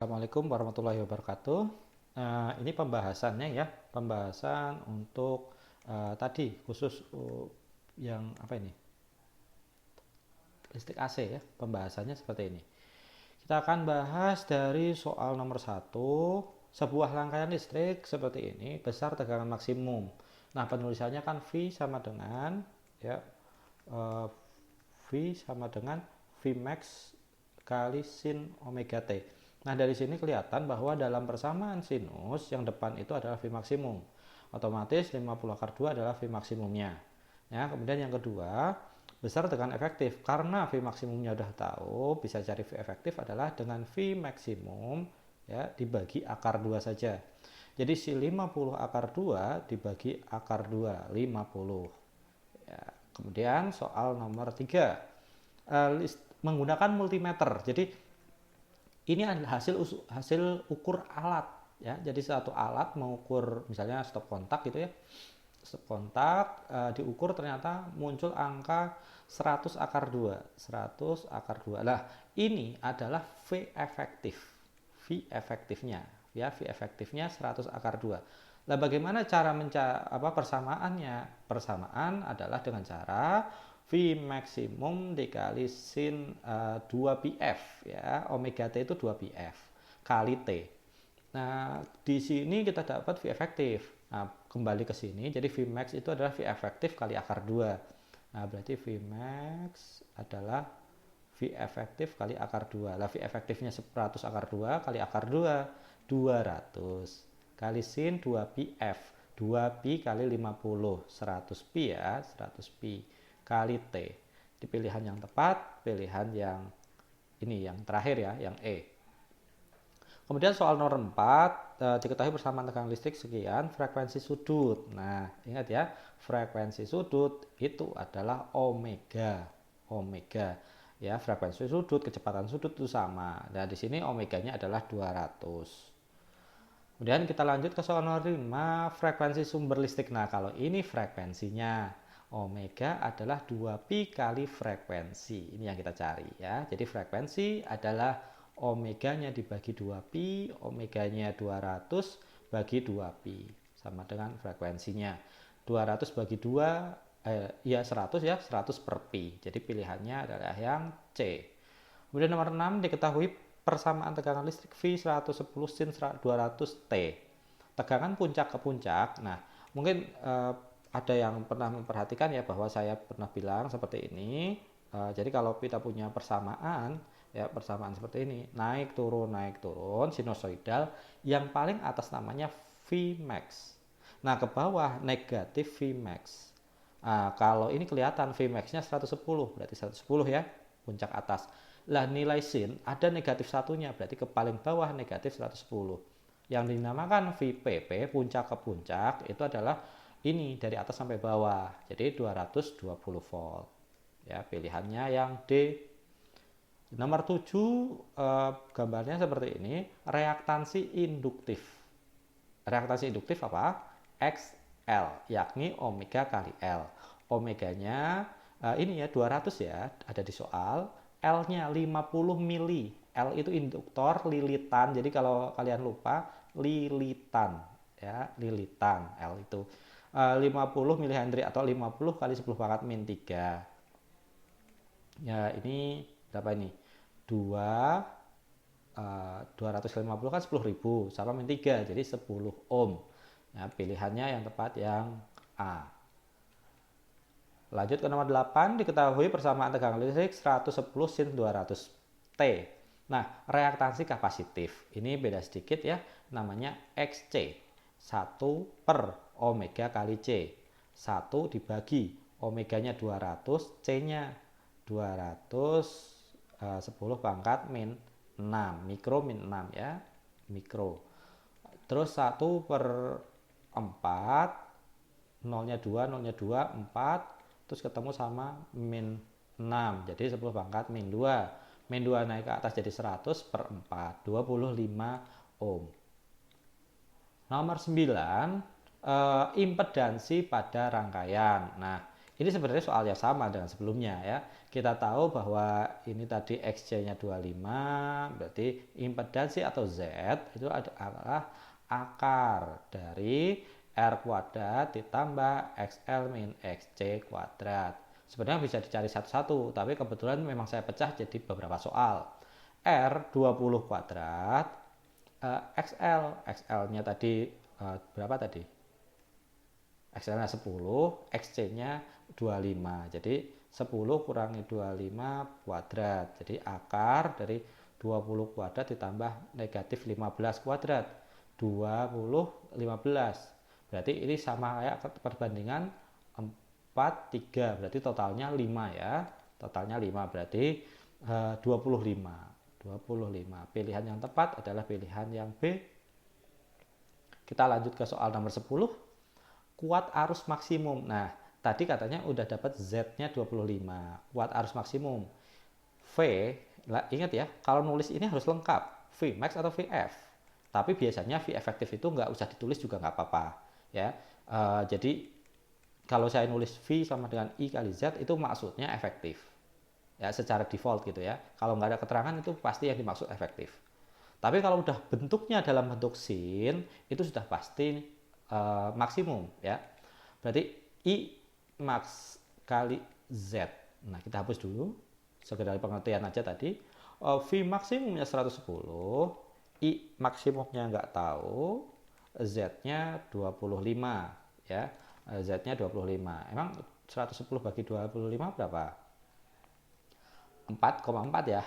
Assalamualaikum warahmatullahi wabarakatuh. Ini pembahasannya ya, pembahasan untuk tadi khusus yang apa ini? Listrik AC ya, pembahasannya seperti ini. Kita akan bahas dari soal nomor 1, sebuah rangkaian listrik seperti ini, besar tegangan maksimum. Nah, penulisannya kan V sama dengan ya eh, V sama dengan Vmax kali sin omega T. Nah, dari sini kelihatan bahwa dalam persamaan sinus yang depan itu adalah V maksimum. Otomatis 50 akar 2 adalah V maksimumnya. Ya, kemudian yang kedua, besar tegangan efektif. Karena V maksimumnya udah tahu, bisa cari V efektif adalah dengan V maksimum ya dibagi akar 2 saja. Jadi si 50 akar 2 dibagi akar 2, 50. Ya, kemudian soal nomor 3, menggunakan multimeter. Jadi ini adalah hasil ukur alat ya. Jadi satu alat mengukur misalnya stop kontak gitu ya. Stop kontak diukur ternyata muncul angka 100 akar 2. 100 akar 2. Lah, ini adalah V efektif. V efektifnya ya, V efektifnya 100 akar 2. Lah bagaimana cara persamaannya? Persamaan adalah dengan cara V maksimum dikali sin 2πf ya. Omega T itu 2πf kali T. Nah, di sini kita dapat V efektif. Nah, kembali ke sini, jadi Vmax itu adalah V efektif kali akar 2. Nah, berarti Vmax adalah V efektif kali akar 2. Lah, V efektifnya 100 akar 2 kali akar 2, 200. Kali sin 2πf. 2pi kali 50. 100pi ya, 100pi kali T. Di pilihan yang tepat, pilihan yang ini, yang terakhir ya, yang E. Kemudian soal nomor 4, diketahui persamaan tegangan listrik sekian, frekuensi sudut. Nah, ingat ya, frekuensi sudut itu adalah omega. Omega. Ya, frekuensi sudut, kecepatan sudut itu sama. Nah, di sini omeganya adalah 200. Kemudian kita lanjut ke soal nomor 5, frekuensi sumber listrik. Nah, kalau ini frekuensinya, omega adalah 2pi kali frekuensi. Ini yang kita cari ya. Jadi frekuensi adalah omeganya dibagi 2pi, omeganya 200 bagi 2pi. Sama dengan frekuensinya. 200 bagi 2, ya 100 ya, 100 per pi. Jadi pilihannya adalah yang C. Kemudian nomor 6, diketahui persamaan tegangan listrik V 110 sin 200 T. Tegangan puncak ke puncak. Nah, mungkin ada yang pernah memperhatikan ya bahwa saya pernah bilang seperti ini. Jadi kalau kita punya persamaan ya, persamaan seperti ini, naik turun sinusoidal, yang paling atas namanya Vmax. Nah, ke bawah negatif Vmax. Nah, kalau ini kelihatan Vmax-nya 110, berarti 110 ya, puncak atas. Lah, nilai sin ada negatif satunya, berarti ke paling bawah negatif 110. Yang dinamakan VPP, puncak ke puncak, itu adalah ini dari atas sampai bawah. Jadi 220 volt. Ya, pilihannya yang D. Nomor 7, gambarnya seperti ini, reaktansi induktif. Reaktansi induktif apa? XL, yakni omega kali L. Omeganya ini ya 200 ya, ada di soal. L-nya 50 mili. L itu induktor lilitan. Jadi kalau kalian lupa, lilitan ya, lilitan L itu 50 milihendri atau 50 kali 10 pangkat min 3. Ya, ini berapa ini? 250 kan 10.000 sama min 3, jadi 10 ohm. Ya, pilihannya yang tepat yang A. Lanjut ke nomor 8, diketahui persamaan tegangan listrik 110 sin 200 T. Nah, reaktansi kapasitif. Ini beda sedikit ya, namanya XC. 1 per omega kali C. 1 dibagi omeganya 200, C-nya 200 10 pangkat min 6, mikro min 6 ya, mikro. Terus 1 per 4, nolnya 2, 4, terus ketemu sama min 6, jadi 10 pangkat min 2. Min 2 naik ke atas jadi 100 per 4, 25 ohm. Nomor 9, impedansi pada rangkaian. Nah, Ini sebenarnya soal yang sama dengan sebelumnya ya. Kita tahu bahwa ini tadi XC-nya 25, berarti impedansi atau Z itu adalah akar dari R kuadrat ditambah XL min XC kuadrat. Sebenarnya bisa dicari satu-satu, tapi kebetulan memang saya pecah jadi beberapa soal. R 20 kuadrat, XL-nya tadi berapa tadi? XL-nya 10, XC-nya 25. Jadi 10 kurangi 25 kuadrat. Jadi akar dari 20 kuadrat ditambah negatif 15 kuadrat. 20, 15. Berarti ini sama kayak perbandingan 4, 3. Berarti totalnya 5 ya. Totalnya 5 berarti 25. 25. Pilihan yang tepat adalah pilihan yang B. Kita lanjut ke soal nomor 10. Kuat arus maksimum. Nah, tadi katanya udah dapat Z-nya 25. Kuat arus maksimum. V, ingat ya, kalau nulis ini harus lengkap. V max atau VF. Tapi biasanya V efektif itu nggak usah ditulis juga nggak apa-apa. Ya, jadi kalau saya nulis V sama dengan I kali Z itu maksudnya efektif. Ya, secara default gitu ya. Kalau nggak ada keterangan itu pasti yang dimaksud efektif. Tapi kalau udah bentuknya dalam bentuk sin, itu sudah pasti maksimum ya. Berarti I max kali Z. Nah, kita hapus dulu. Sekedar pengertian aja tadi. V maksimumnya 110, I maksimumnya nggak tahu, Z-nya 25 ya. Z-nya 25. Emang 110 bagi 25 berapa? 4,4 ya.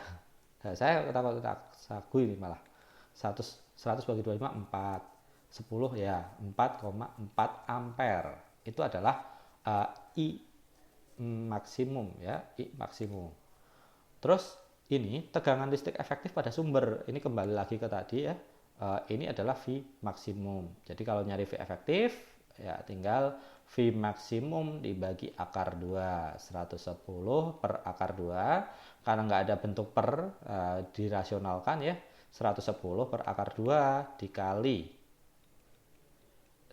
Nah, saya tak sagu ini malah. 100 bagi 25 4. 10 ya 4,4 ampere. Itu adalah I maksimum ya, I maksimum. Terus ini tegangan listrik efektif pada sumber. Ini kembali lagi ke tadi ya. Ini adalah V maksimum. Jadi kalau nyari V efektif ya tinggal V maksimum dibagi akar 2. 110 per akar 2. Karena nggak ada bentuk per, dirasionalkan ya. 110 per akar 2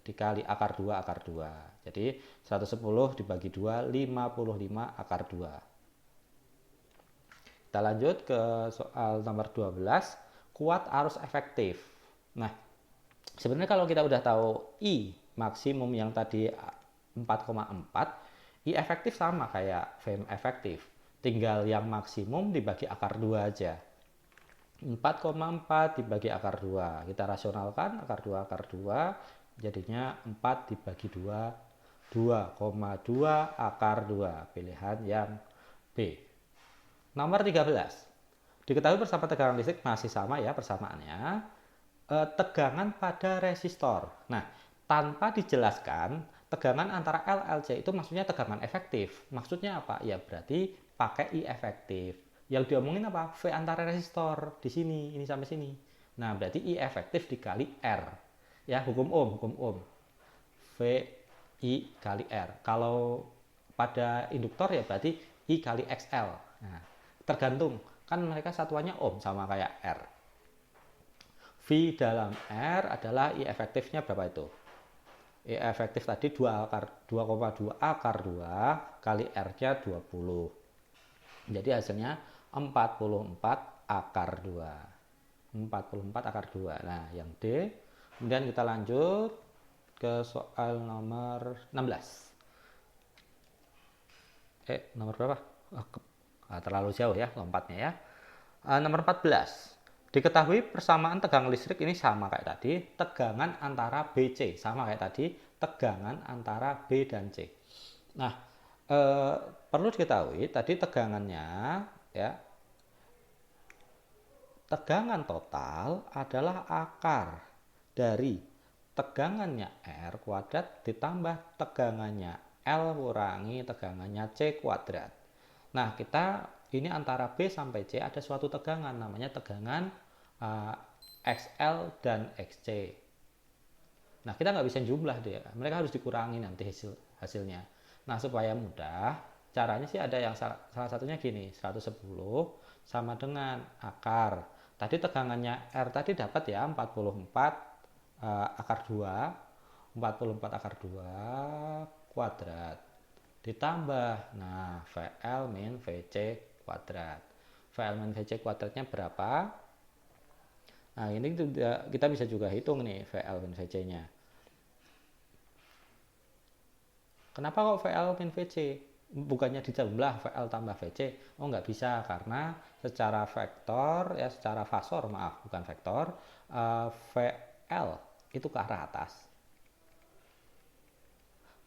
dikali akar 2 akar 2. Jadi 110 dibagi 2 55 akar 2. Kita lanjut ke soal nomor 12, kuat arus efektif. Nah, sebenarnya kalau kita udah tahu I maksimum yang tadi 4,4, I efektif sama kayak VM efektif. Tinggal yang maksimum dibagi akar 2 aja. 4,4 dibagi akar 2. Kita rasionalkan akar 2 jadinya 4 dibagi 2, 2,2 akar 2. Pilihan yang B. Nomor 13. Diketahui bersama tegangan listrik masih sama ya persamaannya. Tegangan pada resistor. Nah, tanpa dijelaskan tegangan antara L LC itu maksudnya tegangan efektif. Maksudnya apa? Ya berarti pakai I efektif. Yang diomongin apa? V antara resistor di sini, ini sampai sini. Nah, berarti I efektif dikali R. Ya, hukum Ohm. V I kali R. Kalau pada induktor ya berarti I kali XL. Nah, tergantung kan mereka satuannya ohm sama kayak R. V dalam R adalah I efektifnya berapa itu? I efektif tadi 2,2 akar 2 kali R-nya 20. Jadi hasilnya 44 akar 2. 44 akar 2. Nah, yang D. Kemudian kita lanjut ke soal nomor 16. Nomor berapa? Terlalu jauh ya lompatnya ya. Nomor 14. Diketahui persamaan tegangan listrik ini sama kayak tadi. Tegangan antara BC sama kayak tadi. Tegangan antara B dan C. Nah, perlu diketahui tadi tegangannya ya. Tegangan total adalah akar dari tegangannya R kuadrat ditambah tegangannya L kurangi tegangannya C kuadrat. Nah, kita ini antara B sampai C ada suatu tegangan namanya tegangan XL dan XC. Nah, kita nggak bisa jumlah dia. Mereka harus dikurangi nanti hasilnya. Nah, supaya mudah, caranya sih ada yang salah satunya gini, 110 sama dengan akar. Tadi tegangannya R tadi dapat ya 44 akar 2, 44 akar 2 kuadrat. ditambah. Nah, VL min VC kuadrat. VL min VC kuadratnya berapa? Nah, ini kita bisa juga hitung nih VL min VC-nya. Kenapa kok VL min VC? Bukannya dijumlah VL tambah VC? Oh, nggak bisa, karena secara vektor, ya secara fasor, maaf, bukan vektor, VL itu ke arah atas.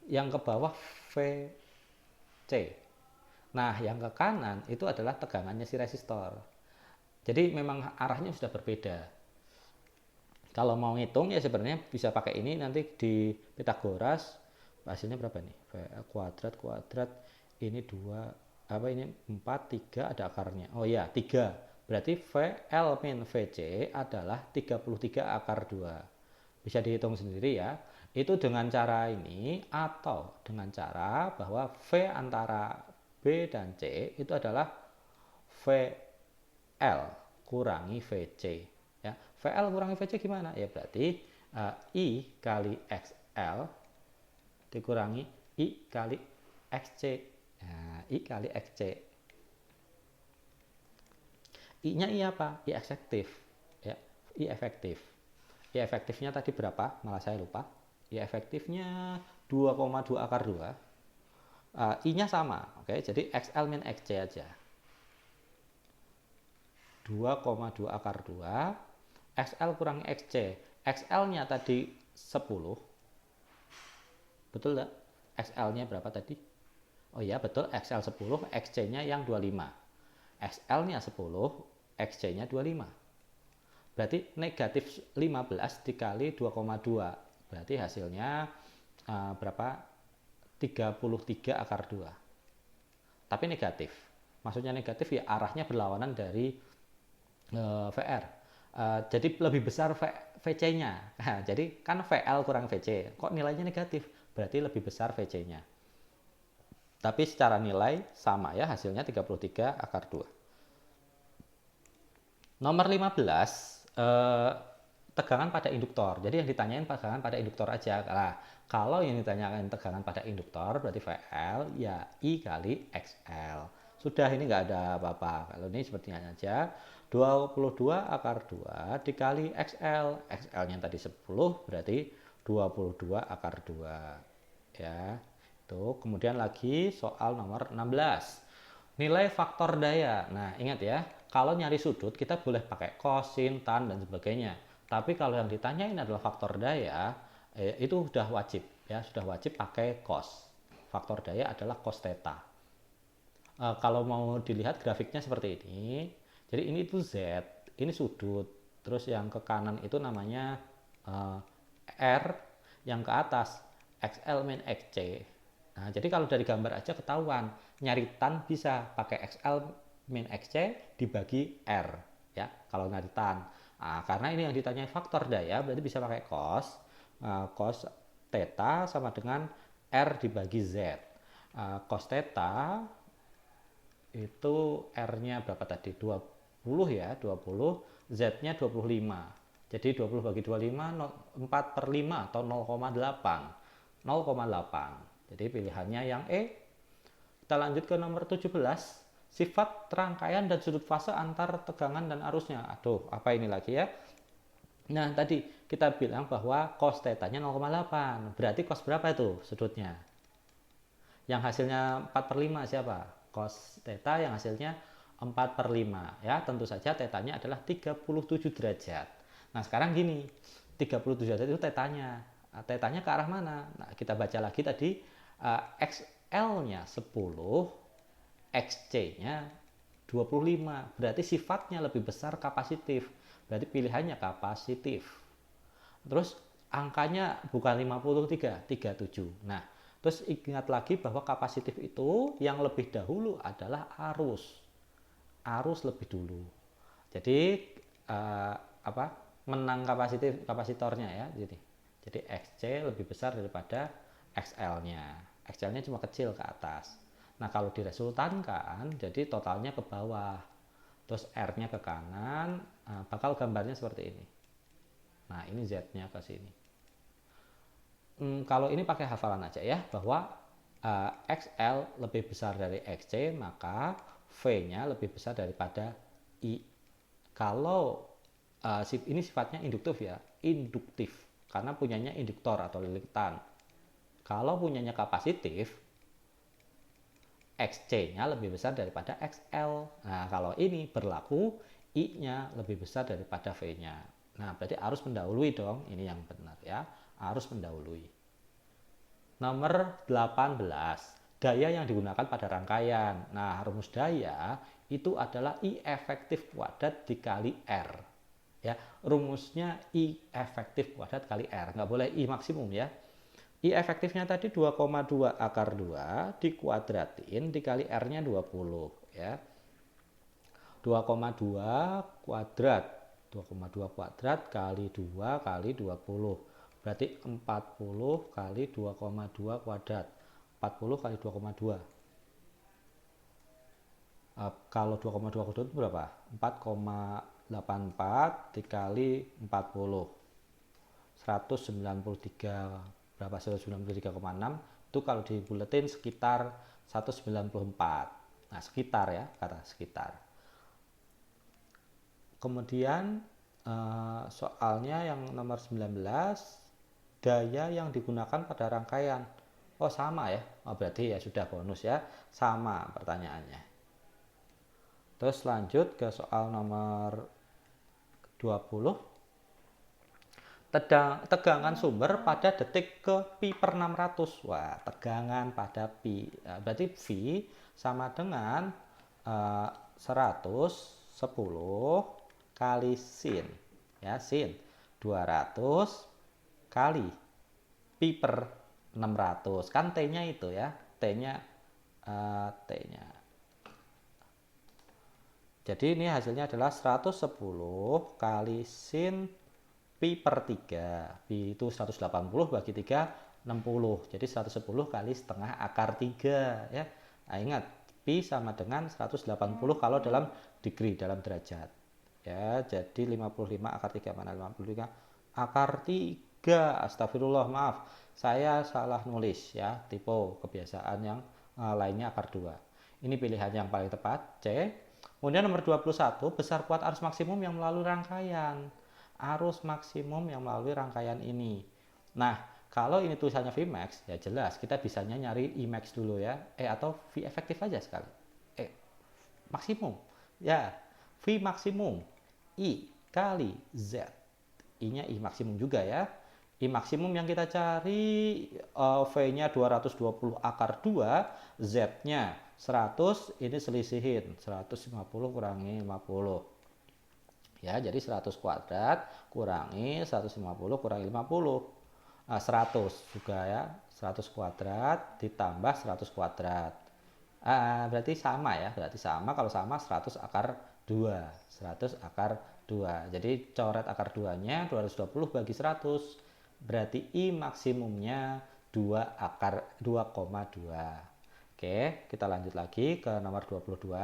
Yang ke bawah VC. Nah, yang ke kanan itu adalah tegangannya si resistor. Jadi memang arahnya sudah berbeda. Kalau mau ngitung ya sebenarnya bisa pakai ini, nanti di Pitagoras hasilnya berapa nih? VL kuadrat ini 2, apa ini 4, 3, ada akarnya. Oh ya, 3. Berarti VL min VC adalah 33 akar 2. Bisa dihitung sendiri ya. Itu dengan cara ini, atau dengan cara bahwa V antara B dan C itu adalah VL kurangi VC. Ya, VL kurangi VC gimana? Ya berarti I kali XL dikurangi I kali XC. Nah, I kali XC. I-nya I apa? I efektif. Ya, I efektif. I efektifnya tadi berapa? Malah saya lupa. I efektifnya 2,2 akar 2. I-nya sama. Oke, jadi XL min XC aja. 2,2 akar 2. XL kurangi XC. XL-nya tadi 10. Betul enggak? XL-nya berapa tadi? Oh iya, betul, XL 10, XC-nya yang 25. XL-nya 10, XC-nya 25. Berarti negatif 15 dikali 2,2. Berarti hasilnya berapa? 33 akar 2. Tapi negatif. Maksudnya negatif ya arahnya berlawanan dari VR. Jadi lebih besar VC-nya. Jadi kan VL kurang VC. Kok nilainya negatif? Berarti lebih besar VC-nya. Tapi secara nilai sama ya, hasilnya 33 akar 2. Nomor 15, tegangan pada induktor. Jadi yang ditanyain tegangan pada induktor aja. Nah, kalau yang ditanyakan tegangan pada induktor berarti VL ya I kali XL. Sudah, ini nggak ada apa-apa. Kalau ini sepertinya aja 22 akar 2 dikali XL. XL-nya tadi 10 berarti 22 akar 2. Ya. Tuh, kemudian lagi soal nomor 16. Nilai faktor daya. Nah, ingat ya, kalau nyari sudut kita boleh pakai cos, sin, tan, dan sebagainya. Tapi kalau yang ditanyain adalah faktor daya, itu sudah wajib ya, sudah wajib pakai cos. Faktor daya adalah cos theta. Kalau mau dilihat grafiknya seperti ini, jadi ini itu Z, ini sudut, terus yang ke kanan itu namanya R, yang ke atas XL min XC. Nah, jadi kalau dari gambar aja ketahuan, nyari tan bisa pakai XL min XC dibagi R, ya, kalau nyari tan. Nah, karena ini yang ditanya faktor daya, berarti bisa pakai cos. Cos theta sama dengan R dibagi Z. Cos theta itu R-nya berapa tadi? 20 ya, 20. Z-nya 25. Jadi 20 bagi 25, 4 per 5 atau 0,8. 0,8. Jadi pilihannya yang E. Kita lanjut ke nomor 17. Sifat rangkaian dan sudut fase antar tegangan dan arusnya. Aduh, apa ini lagi ya? Nah, tadi kita bilang bahwa cos theta-nya 0,8. Berarti cos berapa itu sudutnya? Yang hasilnya 4 per 5 siapa? Cos theta yang hasilnya 4 per 5. Ya, tentu saja theta-nya adalah 37 derajat. Nah, sekarang gini. 37 derajat itu theta-nya. Theta-nya ke arah mana? Nah, kita baca lagi tadi. XL-nya 10, XC-nya 25. Berarti sifatnya lebih besar kapasitif. Berarti pilihannya kapasitif. Terus angkanya bukan 53, 37. Nah, terus ingat lagi bahwa kapasitif itu yang lebih dahulu adalah arus. Arus lebih dulu. Jadi menang kapasitornya ya. Jadi XC lebih besar daripada XL-nya. XL-nya cuma kecil ke atas. Nah, kalau diresultankan, jadi totalnya ke bawah. Terus R-nya ke kanan, bakal gambarnya seperti ini. Nah, ini Z-nya ke sini. Kalau ini pakai hafalan aja ya, bahwa XL lebih besar dari XC, maka V-nya lebih besar daripada I. Kalau ini sifatnya induktif ya, induktif, karena punyanya induktor atau lilitan. Kalau punyanya kapasitif, XC-nya lebih besar daripada XL. Nah, kalau ini berlaku, I-nya lebih besar daripada V-nya. Nah, berarti harus mendahului dong, ini yang benar ya, harus mendahului. Nomor 18, daya yang digunakan pada rangkaian. Nah, rumus daya itu adalah I efektif kuadrat dikali R. Ya, rumusnya I efektif kuadrat kali R, nggak boleh I maksimum ya. I efektifnya tadi 2,2 akar 2 dikuadratin dikali R-nya 20 ya. 2,2 kuadrat. 2,2 kuadrat kali 2 kali 20. Berarti 40 kali 2,2 kuadrat. 40 kali 2,2. Kalau 2,2 kuadrat itu berapa? 4,84 dikali 40. 193 berapa, 193,6 itu kalau dibuletin sekitar 194. Nah, sekitar ya, kata sekitar. Kemudian soalnya yang nomor 19, daya yang digunakan pada rangkaian. Oh, sama ya. Oh, berarti ya sudah bonus ya. Sama pertanyaannya. Terus lanjut ke soal nomor 20. Tegangan sumber pada detik ke pi per 600. Wah, tegangan pada pi. Berarti V sama dengan 110 kali sin. Ya, sin. 200 kali pi per 600. Kan T-nya itu ya. T-nya. Jadi ini hasilnya adalah 110 kali sin pi per 3. Pi itu 180 bagi 3, 60. Jadi 110 kali setengah akar 3 ya. Nah, ingat, pi sama dengan 180 kalau dalam degree, dalam derajat. Ya, jadi 55 akar 3 mana 53 akar 3. Astagfirullah, maaf. Saya salah nulis ya, tipe kebiasaan yang lainnya akar 2. Ini pilihan yang paling tepat, C. Kemudian nomor 21, besar kuat arus maksimum yang melalui rangkaian. Arus maksimum yang melalui rangkaian ini. Nah, kalau ini tulisannya Vmax, ya jelas kita bisanya nyari Imax dulu ya. Atau V efektif aja sekali. Maksimum. Ya, V maksimum. I kali Z. I-nya I maksimum juga ya. I maksimum yang kita cari, V-nya 220 akar 2, Z-nya 100, ini selisihin. 150 kurangi 50. Ya, jadi 100 kuadrat kurangi 150 kurangi 50. 100 juga ya. 100 kuadrat ditambah 100 kuadrat. Berarti sama ya. Berarti sama, kalau sama 100 akar 2. 100 akar 2. Jadi coret akar 2-nya 220 bagi 100. Berarti I maksimumnya 2 akar 2,2. Oke, kita lanjut lagi ke nomor 22.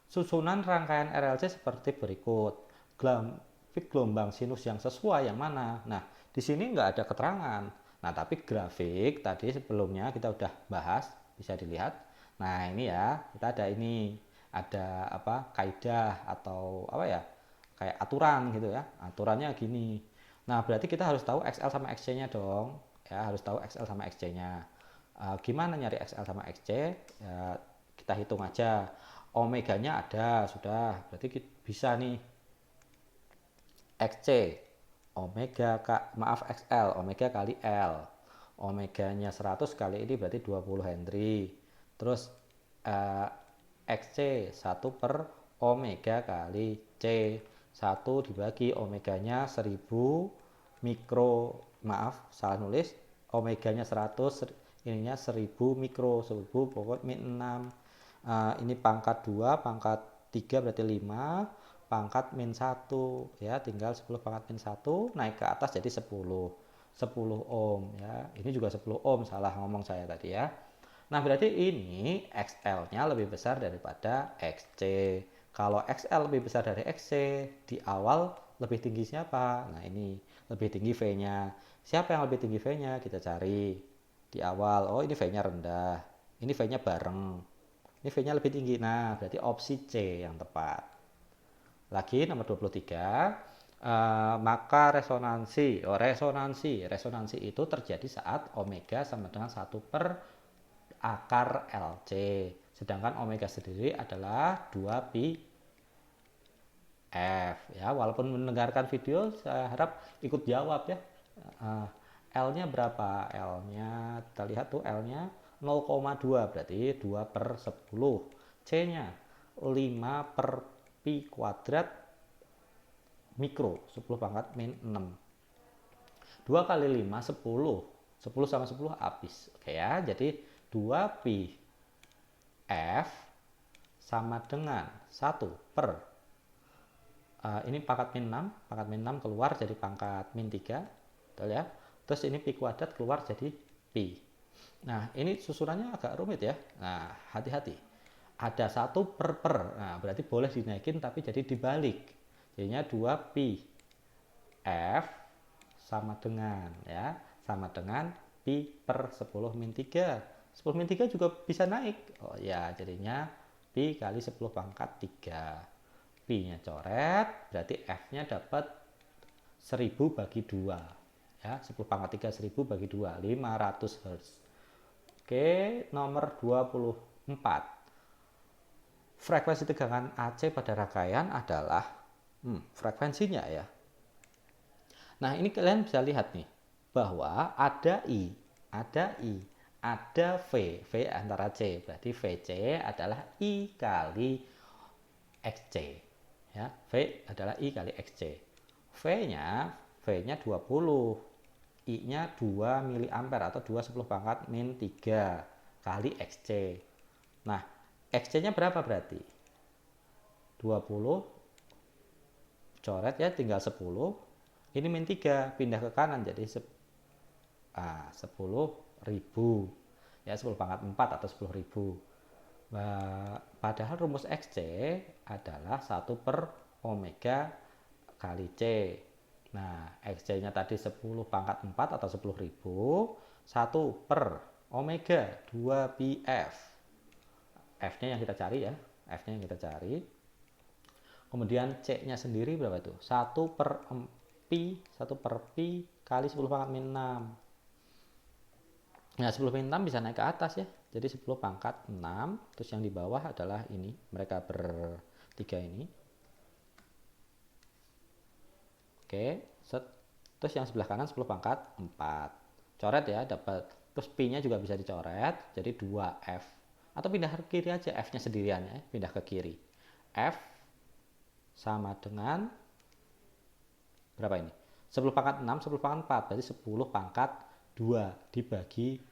Susunan rangkaian RLC seperti berikut. Grafik gelombang sinus yang sesuai yang mana? Nah, di sini nggak ada keterangan. Nah, tapi grafik tadi sebelumnya kita udah bahas, bisa dilihat. Nah, ini ya, kita ada ini, ada apa? Kaidah atau apa ya? Kayak aturan gitu ya. Aturannya gini. Nah, berarti kita harus tahu XL sama XC-nya dong. Ya, harus tahu XL sama XC-nya. Gimana nyari XL sama XC? Ya, kita hitung aja. Omeganya ada, sudah. Berarti kita bisa nih. XC omega XL, omega kali L. Omeganya 100 kali ini berarti 20 Henry. Terus XC 1 per omega kali C. 1 dibagi omeganya 1000 mikro, salah nulis. Omeganya 100, ininya 1000 mikro, 1000 pokok min 6. Ini pangkat 2, pangkat 3 berarti 5. Pangkat min 1 ya, tinggal 10 pangkat min 1 naik ke atas jadi 10 ohm ya. Ini juga 10 ohm, salah ngomong saya tadi ya. Nah, berarti ini XL-nya lebih besar daripada XC. Kalau XL lebih besar dari XC, di awal lebih tinggi siapa? Nah, ini lebih tinggi V-nya. Siapa yang lebih tinggi V-nya? Kita cari di awal. Oh, ini V-nya rendah. Ini V-nya bareng. Ini V-nya lebih tinggi. Nah, berarti opsi C yang tepat. Lagi nomor 23. Maka resonansi. Resonansi itu terjadi saat omega sama dengan 1 per akar LC. Sedangkan omega sendiri adalah 2 pi F ya. Walaupun mendengarkan video, saya harap ikut jawab ya. L-nya berapa? L-nya kita lihat tuh, L-nya 0,2 berarti 2 per 10. C-nya 5 per pi kuadrat mikro 10 pangkat min 6. 2 kali 5 10. 10 sama 10 habis. Oke ya. Jadi 2 pi F sama dengan 1 per ini pangkat min 6, pangkat min 6 keluar jadi pangkat min 3, betul ya. Terus ini pi kuadrat keluar jadi pi. Nah, ini susunannya agak rumit ya. Nah, hati-hati. Ada 1 per. Nah, berarti boleh dinaikin tapi jadi dibalik. Jadinya 2 pi F sama dengan ya, sama dengan pi per 10 min 3. 10 min 3 juga bisa naik. Oh ya, jadinya pi kali 10 pangkat 3. Pi-nya coret, berarti F-nya dapat 1000 bagi 2. Ya, 10 pangkat 3 1000 bagi 2, 500 Hz. Oke, nomor 24. Frekuensi tegangan AC pada rangkaian adalah frekuensinya ya. Nah, ini kalian bisa lihat nih bahwa ada I, ada V antara C. Berarti VC adalah I kali XC. Ya, V adalah I kali XC. V-nya 20. I-nya 2 mA atau 2 10 pangkat min 3 kali XC. Nah, XC-nya berapa berarti? 20 coret ya, tinggal 10. Ini min 3 pindah ke kanan jadi 10.000 ya, 10 pangkat 4 atau 10.000. Padahal rumus XC adalah 1 per omega kali C. Nah, XC-nya tadi 10 pangkat 4 atau 10.000, 1 per omega 2 pi F. F-nya yang kita cari ya, F-nya yang kita cari. Kemudian C-nya sendiri berapa tuh? 1 per pi kali 10 pangkat min 6. Nah, 10 min 6 bisa naik ke atas ya. Jadi 10 pangkat 6, terus yang di bawah adalah ini, mereka bertiga ini. Oke, set. Terus yang sebelah kanan 10 pangkat 4. Coret ya, dapat. Terus pi-nya juga bisa dicoret, jadi 2F. Atau pindah ke kiri aja, F-nya sendirian ya, pindah ke kiri. F sama dengan berapa ini? 10 pangkat 6, 10 pangkat 4, berarti 10 pangkat 2 dibagi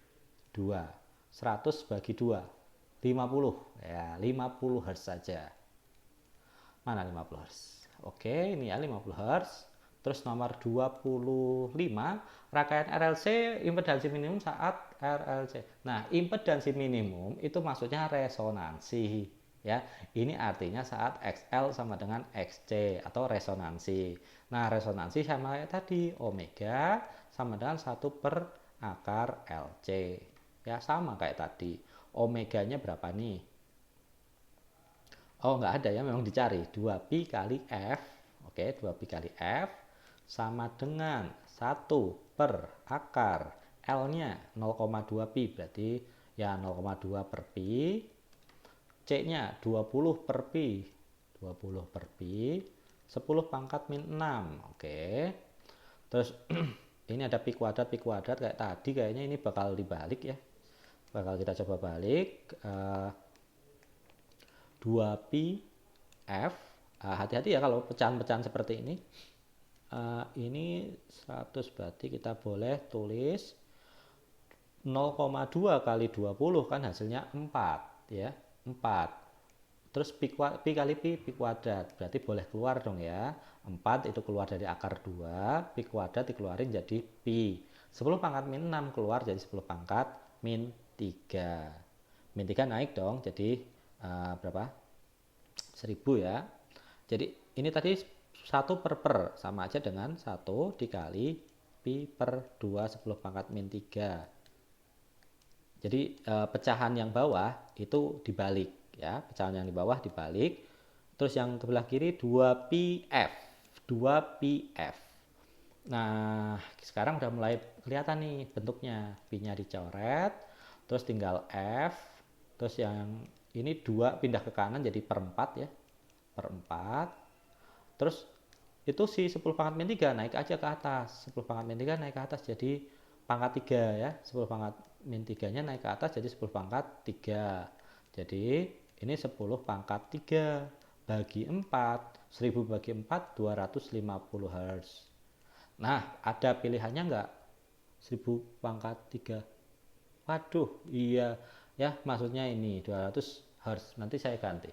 2. 100 bagi 2, 50 ya, 50 Hz saja. Mana 50 Hz? Oke, ini ya 50 Hz. Terus nomor 25, rangkaian RLC impedansi minimum saat RLC. Nah, impedansi minimum itu maksudnya resonansi ya. Ini artinya saat XL sama dengan XC atau resonansi. Nah, resonansi sama kayak tadi, omega sama dengan 1 per akar LC. Ya, sama kayak tadi. Omeganya berapa nih? Oh, nggak ada ya, memang dicari. 2pi kali F. Oke, 2pi kali F sama dengan 1 per akar L-nya 0,2 pi. Berarti ya 0,2 per pi. C-nya 20 per pi. 20 per pi. 10 pangkat min 6. Oke. Terus ini ada pi kuadrat kayak tadi, kayaknya ini bakal dibalik ya. Bakal kita coba balik. 2pi F. Hati-hati ya kalau pecahan-pecahan seperti ini. Ini 100 berarti kita boleh tulis 0,2 kali 20 kan hasilnya 4 ya. 4. Terus pi kali pi kuadrat. Berarti boleh keluar dong ya. 4 itu keluar dari akar 2, pi kuadrat dikeluarin jadi pi. 10 pangkat min 6 keluar jadi 10 pangkat min 3. Min 3 naik dong jadi berapa? 1000 ya. Jadi ini tadi 1 per sama aja dengan 1 dikali pi per 2 10 pangkat min 3. Jadi pecahan yang bawah itu dibalik ya, pecahan yang di bawah dibalik. Terus yang sebelah kiri 2πf. 2πf. Nah, sekarang udah mulai kelihatan nih bentuknya. Pi-nya dicoret, terus tinggal F. Terus yang ini 2 pindah ke kanan jadi per 4 ya. Per 4. Terus itu si 10 pangkat min 3 naik aja ke atas. 10 pangkat min 3 naik ke atas jadi pangkat 3 ya. 10 pangkat min 3-nya naik ke atas jadi 10 pangkat 3. Jadi ini 10 pangkat 3 bagi 4. 1000 bagi 4 250 Hz. Nah, ada pilihannya nggak? 1000 pangkat 3. Waduh, iya ya, maksudnya ini 200 Hz. Nanti saya ganti.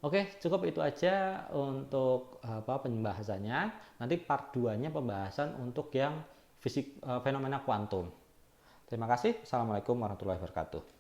Oke, cukup itu aja untuk pembahasannya. Nanti part 2-nya pembahasan untuk yang fisik fenomena kuantum. Terima kasih. Assalamualaikum warahmatullahi wabarakatuh.